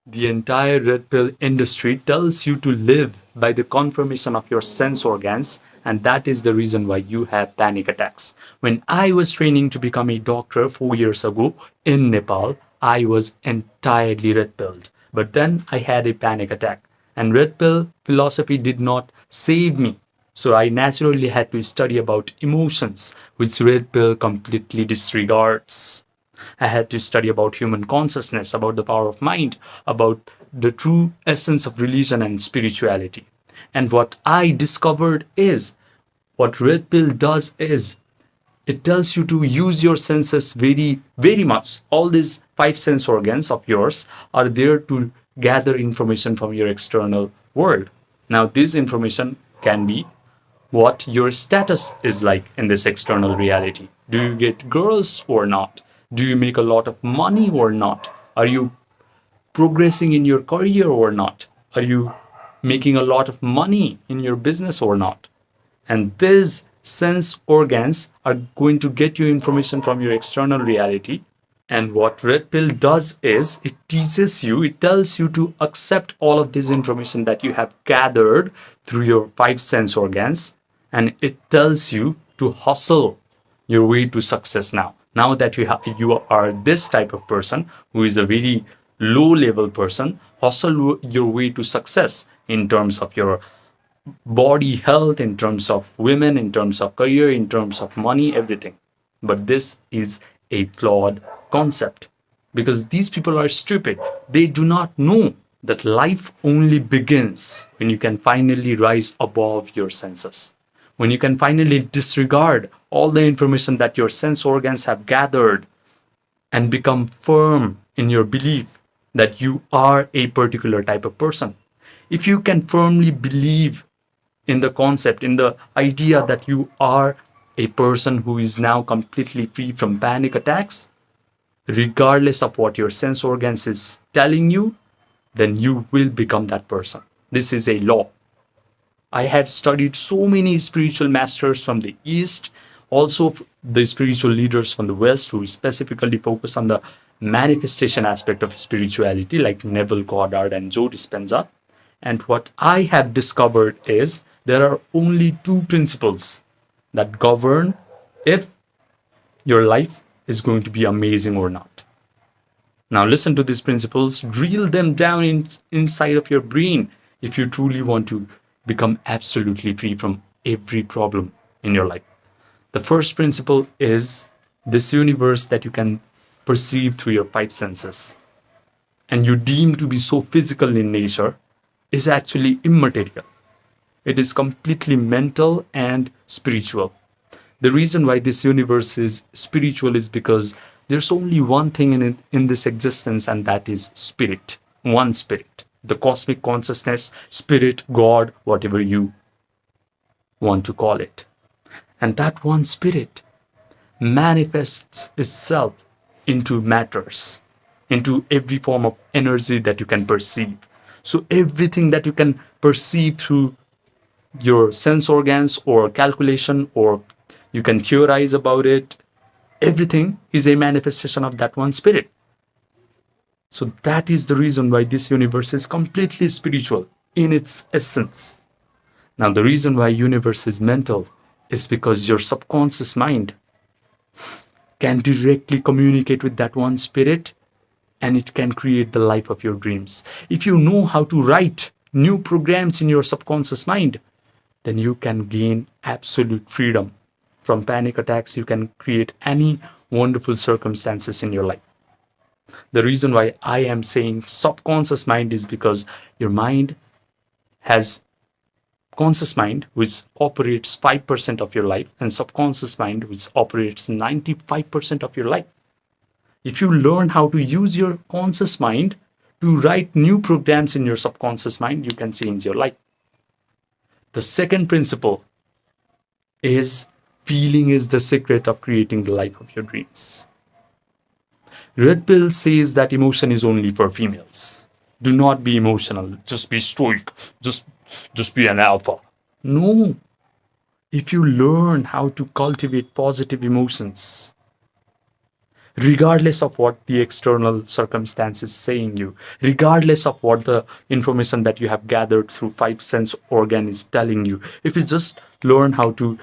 The entire red pill industry tells you to live by the confirmation of your sense organs, and that is the reason why you have panic attacks. When I was training to become a doctor 4 years ago in Nepal, I was entirely red pilled. But then I had a panic attack, and red pill philosophy did not save me. So I naturally had to study about emotions, which red pill completely disregards. I had to study about human consciousness, about the power of mind, about the true essence of religion and spirituality. And what I discovered is what Red Pill does is it tells you to use your senses very, very much. All these five sense organs of yours are there to gather information from your external world. Now, this information can be what your status is like in this external reality. Do you get girls or not? Do you make a lot of money or not? Are you progressing in your career or not? Are you making a lot of money in your business or not? And these sense organs are going to get you information from your external reality. And what Red Pill does is it teaches you, it tells you to accept all of this information that you have gathered through your five sense organs, and it tells you to hustle your way to success now. Now that you are this type of person who is a very low level person, hustle your way to success in terms of your body health, in terms of women, in terms of career, in terms of money, everything. But this is a flawed concept because these people are stupid. They do not know that life only begins when you can finally rise above your senses, when you can finally disregard all the information that your sense organs have gathered and become firm in your belief that you are a particular type of person. If you can firmly believe in the concept, in the idea that you are a person who is now completely free from panic attacks, regardless of what your sense organs is telling you, then you will become that person. This is a law. I have studied so many spiritual masters from the East, also the spiritual leaders from the West who specifically focus on the manifestation aspect of spirituality, like Neville Goddard and Joe Dispenza. And what I have discovered is there are only two principles that govern if your life is going to be amazing or not. Now listen to these principles, drill them down inside of your brain if you truly want to become absolutely free from every problem in your life. The first principle is this universe that you can perceive through your five senses and you deem to be so physical in nature is actually immaterial. It is completely mental and spiritual. The reason why this universe is spiritual is because there's only one thing in this existence, and that is spirit. One spirit. The cosmic consciousness, spirit, God, whatever you want to call it. And that one spirit manifests itself into matters, into every form of energy that you can perceive. So everything that you can perceive through your sense organs or calculation, or you can theorize about it, everything is a manifestation of that one spirit. So that is the reason why this universe is completely spiritual in its essence. Now the reason why universe is mental is because your subconscious mind can directly communicate with that one spirit, and it can create the life of your dreams. If you know how to write new programs in your subconscious mind, then you can gain absolute freedom from panic attacks. You can create any wonderful circumstances in your life. The reason why I am saying subconscious mind is because your mind has conscious mind, which operates 5% of your life, and subconscious mind, which operates 95% of your life. If you learn how to use your conscious mind to write new programs in your subconscious mind, you can change your life. The second principle is feeling is the secret of creating the life of your dreams. Red Pill says that emotion is only for females. Do not be emotional. Just be stoic. Just be an alpha. No. If you learn how to cultivate positive emotions, regardless of what the external circumstances saying you, regardless of what the information that you have gathered through five sense organ is telling you. If you just learn how to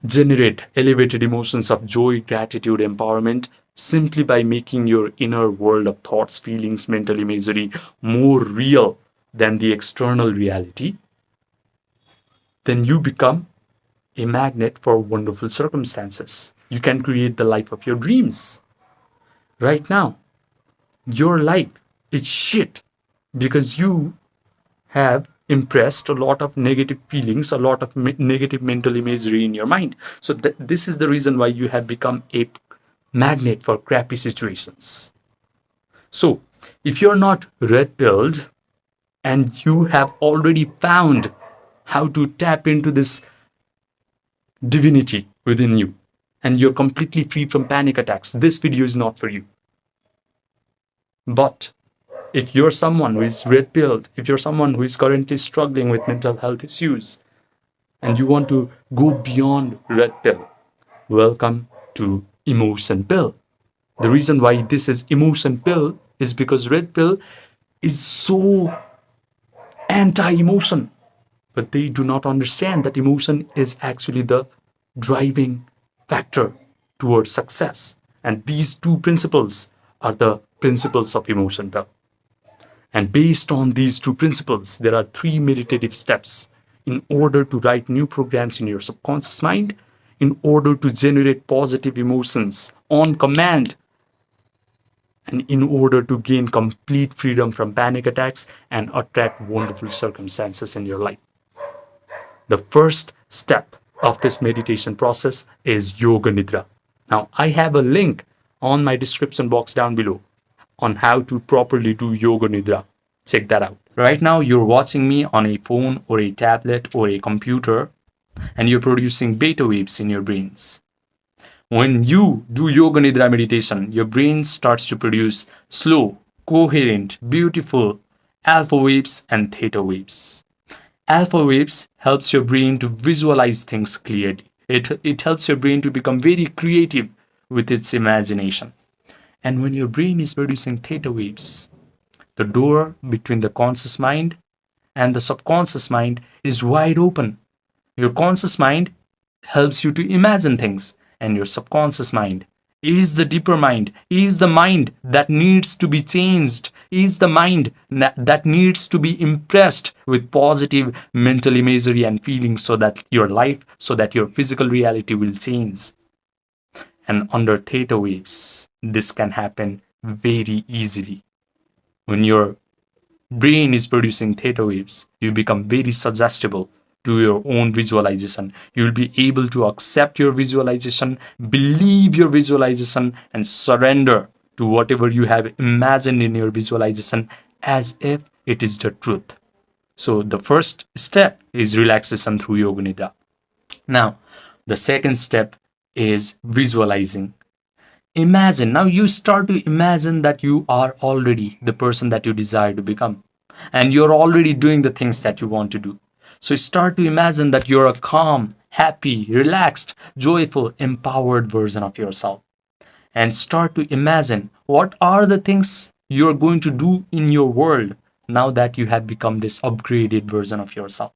generate elevated emotions of joy, gratitude, empowerment simply by making your inner world of thoughts, feelings, mental imagery more real than the external reality, then you become a magnet for wonderful circumstances. You can create the life of your dreams. Right now, your life is shit because you have impressed a lot of negative feelings, a lot of negative mental imagery in your mind. So this is the reason why you have become a magnet for crappy situations. So if you're not red pilled and you have already found how to tap into this divinity within you and you're completely free from panic attacks, this video is not for you. But if you're someone who is red pilled, if you're someone who is currently struggling with mental health issues, and you want to go beyond red pill, welcome to emotion pill. The reason why this is emotion pill is because red pill is so anti-emotion, but they do not understand that emotion is actually the driving factor towards success. And these two principles are the principles of emotion pill. And based on these two principles, there are three meditative steps in order to write new programs in your subconscious mind, in order to generate positive emotions on command, and in order to gain complete freedom from panic attacks and attract wonderful circumstances in your life. The first step of this meditation process is Yoga Nidra. Now, I have a link on my description box down below on how to properly do Yoga Nidra. Check that out. Right now, you're watching me on a phone or a tablet or a computer, and you're producing beta waves in your brains. When you do Yoga Nidra meditation, your brain starts to produce slow, coherent, beautiful alpha waves and theta waves. Alpha waves helps your brain to visualize things clearly. It helps your brain to become very creative with its imagination. And when your brain is producing theta waves, the door between the conscious mind and the subconscious mind is wide open. Your conscious mind helps you to imagine things, and your subconscious mind is the deeper mind, is the mind that needs to be changed, is the mind that needs to be impressed with positive mental imagery and feelings so that your life, so that your physical reality will change. And under theta waves, this can happen very easily. When your brain is producing theta waves, you become very suggestible to your own visualization. You will be able to accept your visualization, believe your visualization, and surrender to whatever you have imagined in your visualization as if it is the truth. So the first step is relaxation through Yoga Nidra. Now, the second step is visualizing. Imagine, now you start to imagine that you are already the person that you desire to become, and you're already doing the things that you want to do. So start to imagine that you're a calm, happy, relaxed, joyful, empowered version of yourself. And start to imagine what are the things you're going to do in your world now that you have become this upgraded version of yourself.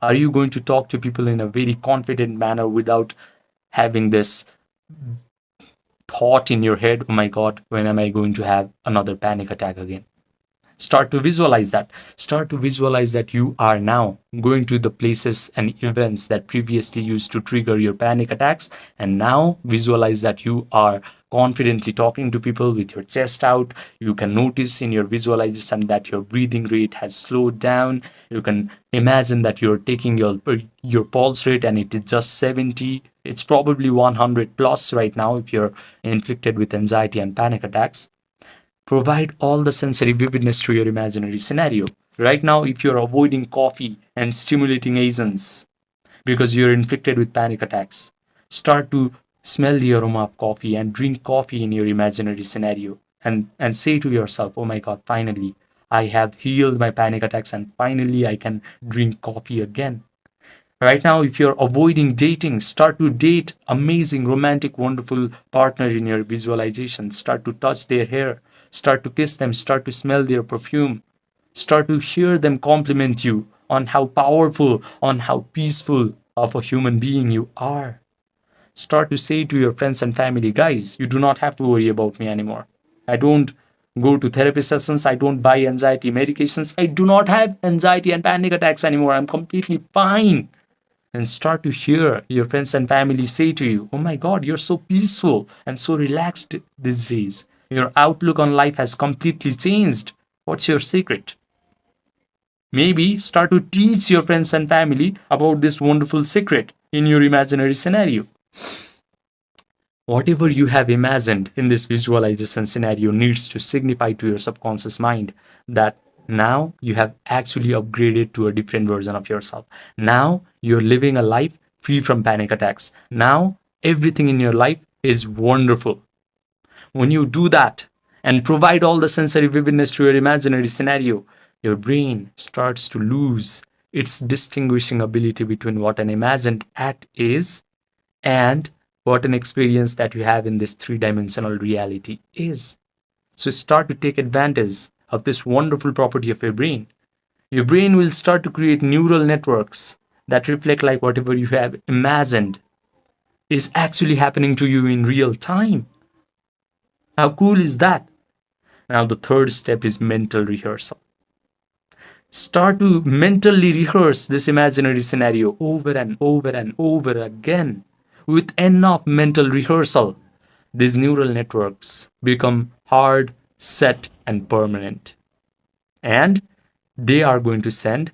Are you going to talk to people in a very confident manner without having this thought in your head, oh my God, when am I going to have another panic attack again? Start to visualize that. Start to visualize that you are now going to the places and events that previously used to trigger your panic attacks. And now visualize that you are confidently talking to people with your chest out. You can notice in your visualization that your breathing rate has slowed down. You can imagine that you're taking your pulse rate and it is just 70. It's probably 100 plus right now if you're inflicted with anxiety and panic attacks. Provide all the sensory vividness to your imaginary scenario. Right now, if you're avoiding coffee and stimulating agents because you're inflicted with panic attacks, start to smell the aroma of coffee and drink coffee in your imaginary scenario and say to yourself, oh my God, finally, I have healed my panic attacks and finally I can drink coffee again. Right now, if you're avoiding dating, start to date amazing, romantic, wonderful partner in your visualization. Start to touch their hair, start to kiss them, start to smell their perfume, start to hear them compliment you on how powerful, on how peaceful of a human being you are. Start to say to your friends and family, guys, you do not have to worry about me anymore. I don't go to therapy sessions. I don't buy anxiety medications. I do not have anxiety and panic attacks anymore. I'm completely fine. And start to hear your friends and family say to you, oh my God, you're so peaceful and so relaxed these days. Your outlook on life has completely changed. What's your secret? Maybe start to teach your friends and family about this wonderful secret in your imaginary scenario. Whatever you have imagined in this visualization scenario needs to signify to your subconscious mind that now you have actually upgraded to a different version of yourself. Now you're living a life free from panic attacks. Now everything in your life is wonderful. When you do that and provide all the sensory vividness to your imaginary scenario, your brain starts to lose its distinguishing ability between what an imagined act is and what an experience that you have in this three-dimensional reality is. So start to take advantage of this wonderful property of your brain. Your brain will start to create neural networks that reflect like whatever you have imagined is actually happening to you in real time. How cool is that? Now the third step is mental rehearsal. Start to mentally rehearse this imaginary scenario over and over and over again. With enough mental rehearsal, these neural networks become hard, set, and permanent. And they are going to send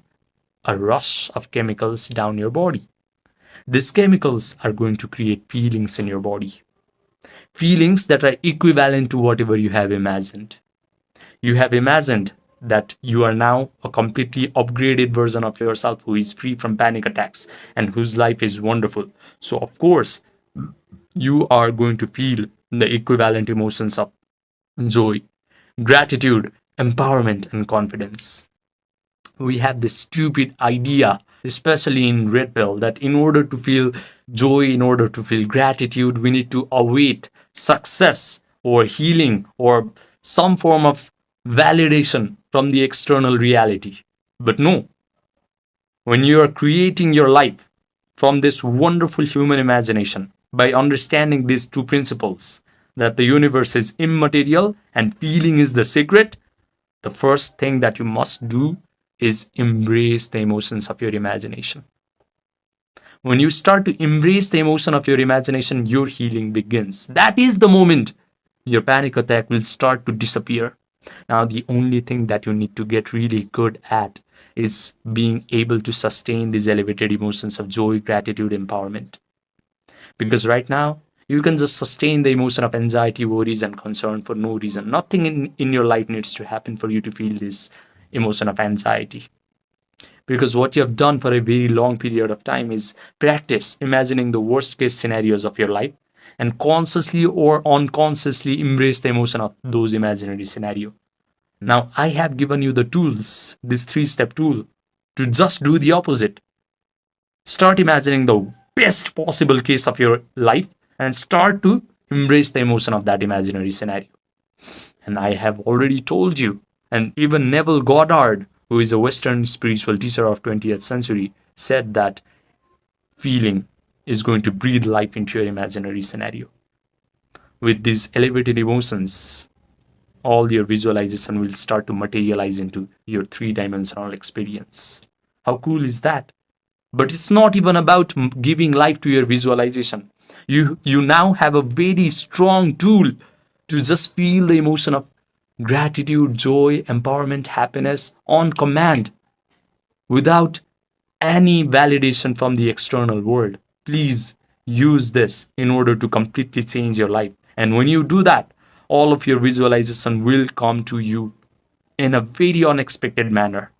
a rush of chemicals down your body. These chemicals are going to create feelings in your body. Feelings that are equivalent to whatever you have imagined. You have imagined that you are now a completely upgraded version of yourself who is free from panic attacks and whose life is wonderful. So, of course, you are going to feel the equivalent emotions of joy, gratitude, empowerment, and confidence. We have this stupid idea, especially in Red Pill, that in order to feel joy, in order to feel gratitude, we need to await success or healing or some form of validation from the external reality. But no, when you are creating your life from this wonderful human imagination, by understanding these two principles, that the universe is immaterial and feeling is the secret, the first thing that you must do is embrace the emotions of your imagination. When you start to embrace the emotion of your imagination, your healing begins. That is the moment your panic attack will start to disappear. Now, the only thing that you need to get really good at is being able to sustain these elevated emotions of joy, gratitude, empowerment. Because right now, you can just sustain the emotion of anxiety, worries, and concern for no reason. Nothing in your life needs to happen for you to feel this emotion of anxiety. Because what you have done for a very long period of time is practice imagining the worst case scenarios of your life and consciously or unconsciously embrace the emotion of those imaginary scenarios. Now, I have given you the tools, this 3-step tool, to just do the opposite. Start imagining the best possible case of your life and start to embrace the emotion of that imaginary scenario. And I have already told you, and even Neville Goddard, who is a Western spiritual teacher of 20th century, said that feeling is going to breathe life into your imaginary scenario. With these elevated emotions, all your visualization will start to materialize into your three-dimensional experience. How cool is that? But it's not even about giving life to your visualization. You now have a very strong tool to just feel the emotion of gratitude, joy, empowerment, happiness on command without any validation from the external world. Please use this in order to completely change your life. And when you do that, all of your visualization will come to you in a very unexpected manner,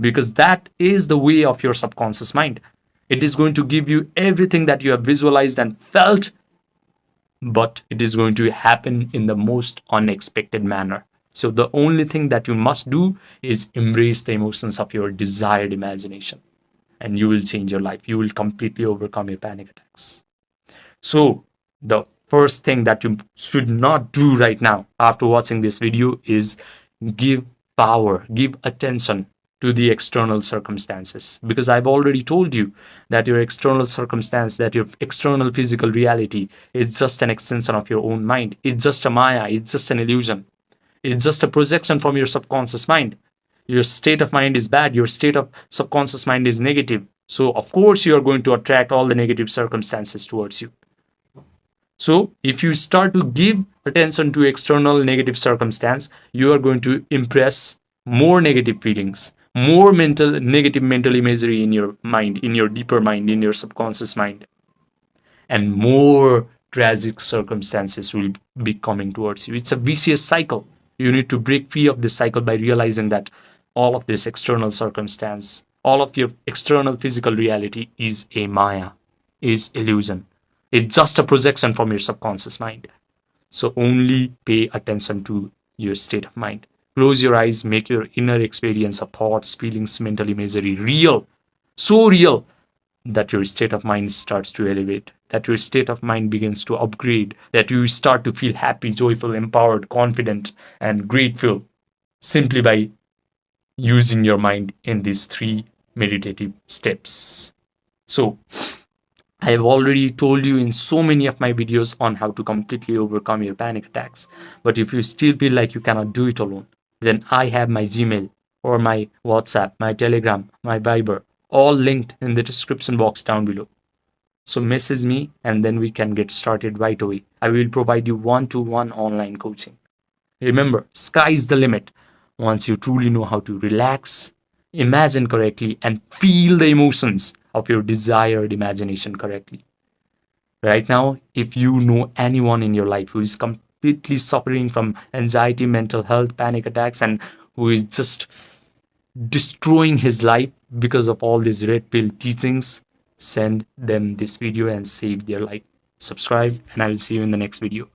because that is the way of your subconscious mind. It is going to give you everything that you have visualized and felt, but it is going to happen in the most unexpected manner. So the only thing that you must do is embrace the emotions of your desired imagination. and you will change your life. You will completely overcome your panic attacks. So the first thing that you should not do right now after watching this video is give power, give attention to the external circumstances, because I've already told you that your external circumstance, that your external physical reality is just an extension of your own mind. It's just a maya, it's just an illusion. It's just a projection from your subconscious mind. Your state of mind is bad, your state of subconscious mind is negative. So of course you are going to attract all the negative circumstances towards you. So if you start to give attention to external negative circumstance, you are going to impress more negative feelings, more negative mental imagery in your mind, in your deeper mind, in your subconscious mind, and more tragic circumstances will be coming towards you. It's a vicious cycle. You need to break free of this cycle by realizing that all of this external circumstance, all of your external physical reality is a maya, is illusion. It's just a projection from your subconscious mind. So only pay attention to your state of mind. Close your eyes, make your inner experience of thoughts, feelings, mental imagery real, so real that your state of mind starts to elevate, that your state of mind begins to upgrade, that you start to feel happy, joyful, empowered, confident, and grateful simply by using your mind in these 3 meditative steps. So, I have already told you in so many of my videos on how to completely overcome your panic attacks. But if you still feel like you cannot do it alone, then I have my Gmail or my WhatsApp, my Telegram, my Viber, all linked in the description box down below. So message me and then we can get started right away. I will provide you one-to-one online coaching. Remember, sky is the limit once you truly know how to relax, imagine correctly, and feel the emotions of your desired imagination correctly. Right now, if you know anyone in your life who is completely suffering from anxiety, mental health, panic attacks, and who is just destroying his life because of all these red pill teachings, send them this video and save their life. Subscribe, and I will see you in the next video.